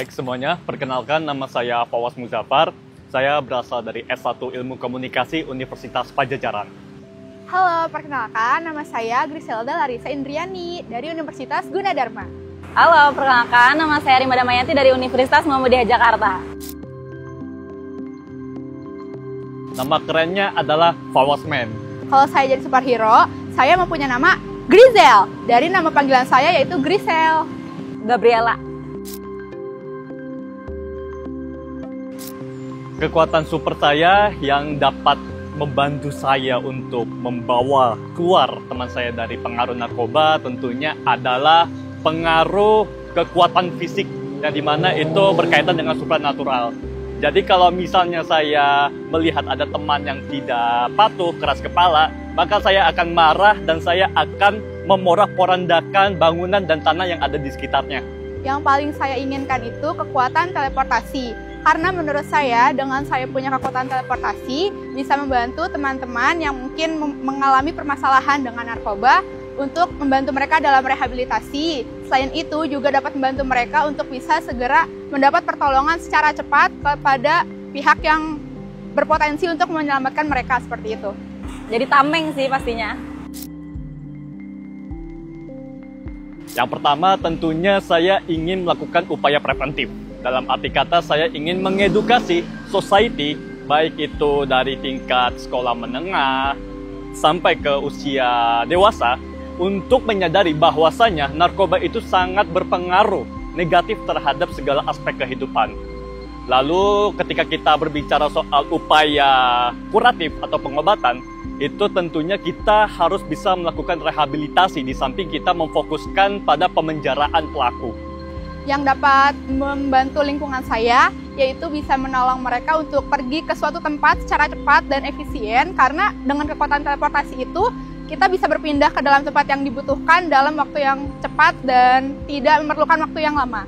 Baik semuanya, perkenalkan nama saya Fawaz Muzaffar. Saya berasal dari S1 Ilmu Komunikasi Universitas Padjadjaran. Halo, perkenalkan nama saya Griselda Larissa Indriani dari Universitas Gunadarma. Halo, perkenalkan nama saya Rima Damayanti dari Universitas Muhammadiyah Jakarta. Nama kerennya adalah Fawaz Man. Kalau saya jadi superhero, saya mempunyai nama Grizel. Dari nama panggilan saya yaitu Grisel. Gabriela. Kekuatan super saya yang dapat membantu saya untuk membawa keluar teman saya dari pengaruh narkoba tentunya adalah pengaruh kekuatan fisik yang dimana itu berkaitan dengan supranatural. Jadi kalau misalnya saya melihat ada teman yang tidak patuh, keras kepala, maka saya akan marah dan saya akan memorak-porandakan bangunan dan tanah yang ada di sekitarnya. Yang paling saya inginkan itu kekuatan teleportasi. Karena menurut saya, dengan saya punya kekuatan teleportasi, bisa membantu teman-teman yang mungkin mengalami permasalahan dengan narkoba untuk membantu mereka dalam rehabilitasi. Selain itu, juga dapat membantu mereka untuk bisa segera mendapat pertolongan secara cepat kepada pihak yang berpotensi untuk menyelamatkan mereka seperti itu. Jadi tameng sih pastinya. Yang pertama tentunya saya ingin melakukan upaya preventif. Dalam arti kata saya ingin mengedukasi society, baik itu dari tingkat sekolah menengah sampai ke usia dewasa, untuk menyadari bahwasanya narkoba itu sangat berpengaruh negatif terhadap segala aspek kehidupan. Lalu ketika kita berbicara soal upaya kuratif atau pengobatan, itu tentunya kita harus bisa melakukan rehabilitasi di samping kita memfokuskan pada pemenjaraan pelaku. Yang dapat membantu lingkungan saya, yaitu bisa menolong mereka untuk pergi ke suatu tempat secara cepat dan efisien, karena dengan kekuatan teleportasi itu, kita bisa berpindah ke dalam tempat yang dibutuhkan dalam waktu yang cepat dan tidak memerlukan waktu yang lama.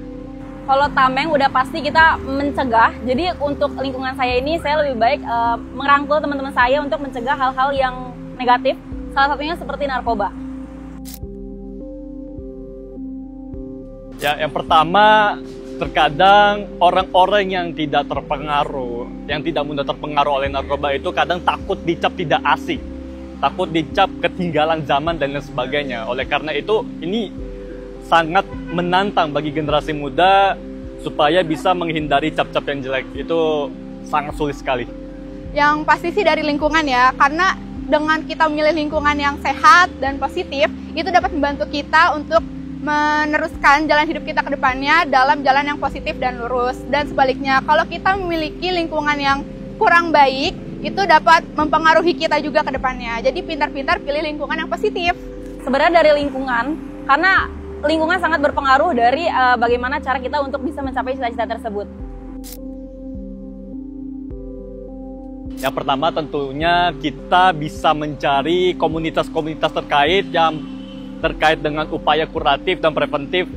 Kalau tameng udah pasti kita mencegah, jadi untuk lingkungan saya ini saya lebih baik merangkul teman-teman saya untuk mencegah hal-hal yang negatif, salah satunya seperti narkoba. Ya, yang pertama, terkadang orang-orang yang tidak terpengaruh, yang tidak mudah terpengaruh oleh narkoba itu kadang takut dicap tidak asik, takut dicap ketinggalan zaman dan lain sebagainya. Oleh karena itu, ini sangat menantang bagi generasi muda supaya bisa menghindari cap-cap yang jelek. Itu sangat sulit sekali. Yang pasti sih dari lingkungan ya, karena dengan kita memilih lingkungan yang sehat dan positif, itu dapat membantu kita untuk meneruskan jalan hidup kita ke depannya dalam jalan yang positif dan lurus. Dan sebaliknya, kalau kita memiliki lingkungan yang kurang baik, itu dapat mempengaruhi kita juga ke depannya. Jadi pintar-pintar pilih lingkungan yang positif. Sebenarnya dari lingkungan, karena lingkungan sangat berpengaruh dari bagaimana cara kita untuk bisa mencapai cita-cita tersebut. Yang pertama tentunya kita bisa mencari komunitas-komunitas terkait yang terkait dengan upaya kuratif dan preventif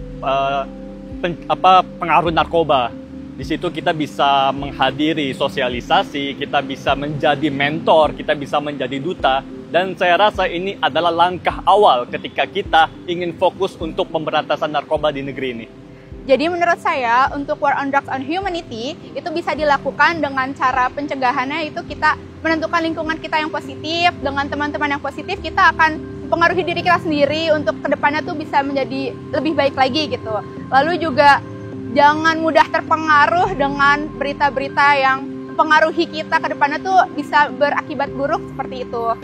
pengaruh narkoba. Di situ kita bisa menghadiri sosialisasi, kita bisa menjadi mentor, kita bisa menjadi duta. Dan saya rasa ini adalah langkah awal ketika kita ingin fokus untuk pemberantasan narkoba di negeri ini. Jadi menurut saya, untuk War on Drugs on Humanity, itu bisa dilakukan dengan cara pencegahannya, itu kita menentukan lingkungan kita yang positif, dengan teman-teman yang positif, kita akan mempengaruhi diri kita sendiri untuk kedepannya tuh bisa menjadi lebih baik lagi gitu. Lalu juga jangan mudah terpengaruh dengan berita-berita yang mempengaruhi kita ke depannya tuh bisa berakibat buruk seperti itu.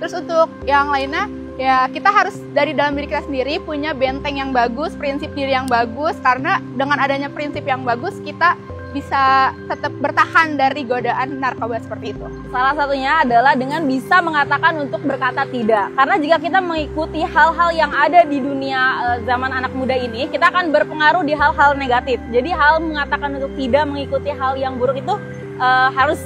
Terus untuk yang lainnya, ya kita harus dari dalam diri kita sendiri punya benteng yang bagus, prinsip diri yang bagus, karena dengan adanya prinsip yang bagus kita bisa tetap bertahan dari godaan narkoba seperti itu. Salah satunya adalah dengan bisa mengatakan untuk berkata tidak. Karena jika kita mengikuti hal-hal yang ada di dunia zaman anak muda ini, kita akan berpengaruh di hal-hal negatif. Jadi hal mengatakan untuk tidak, mengikuti hal yang buruk itu harus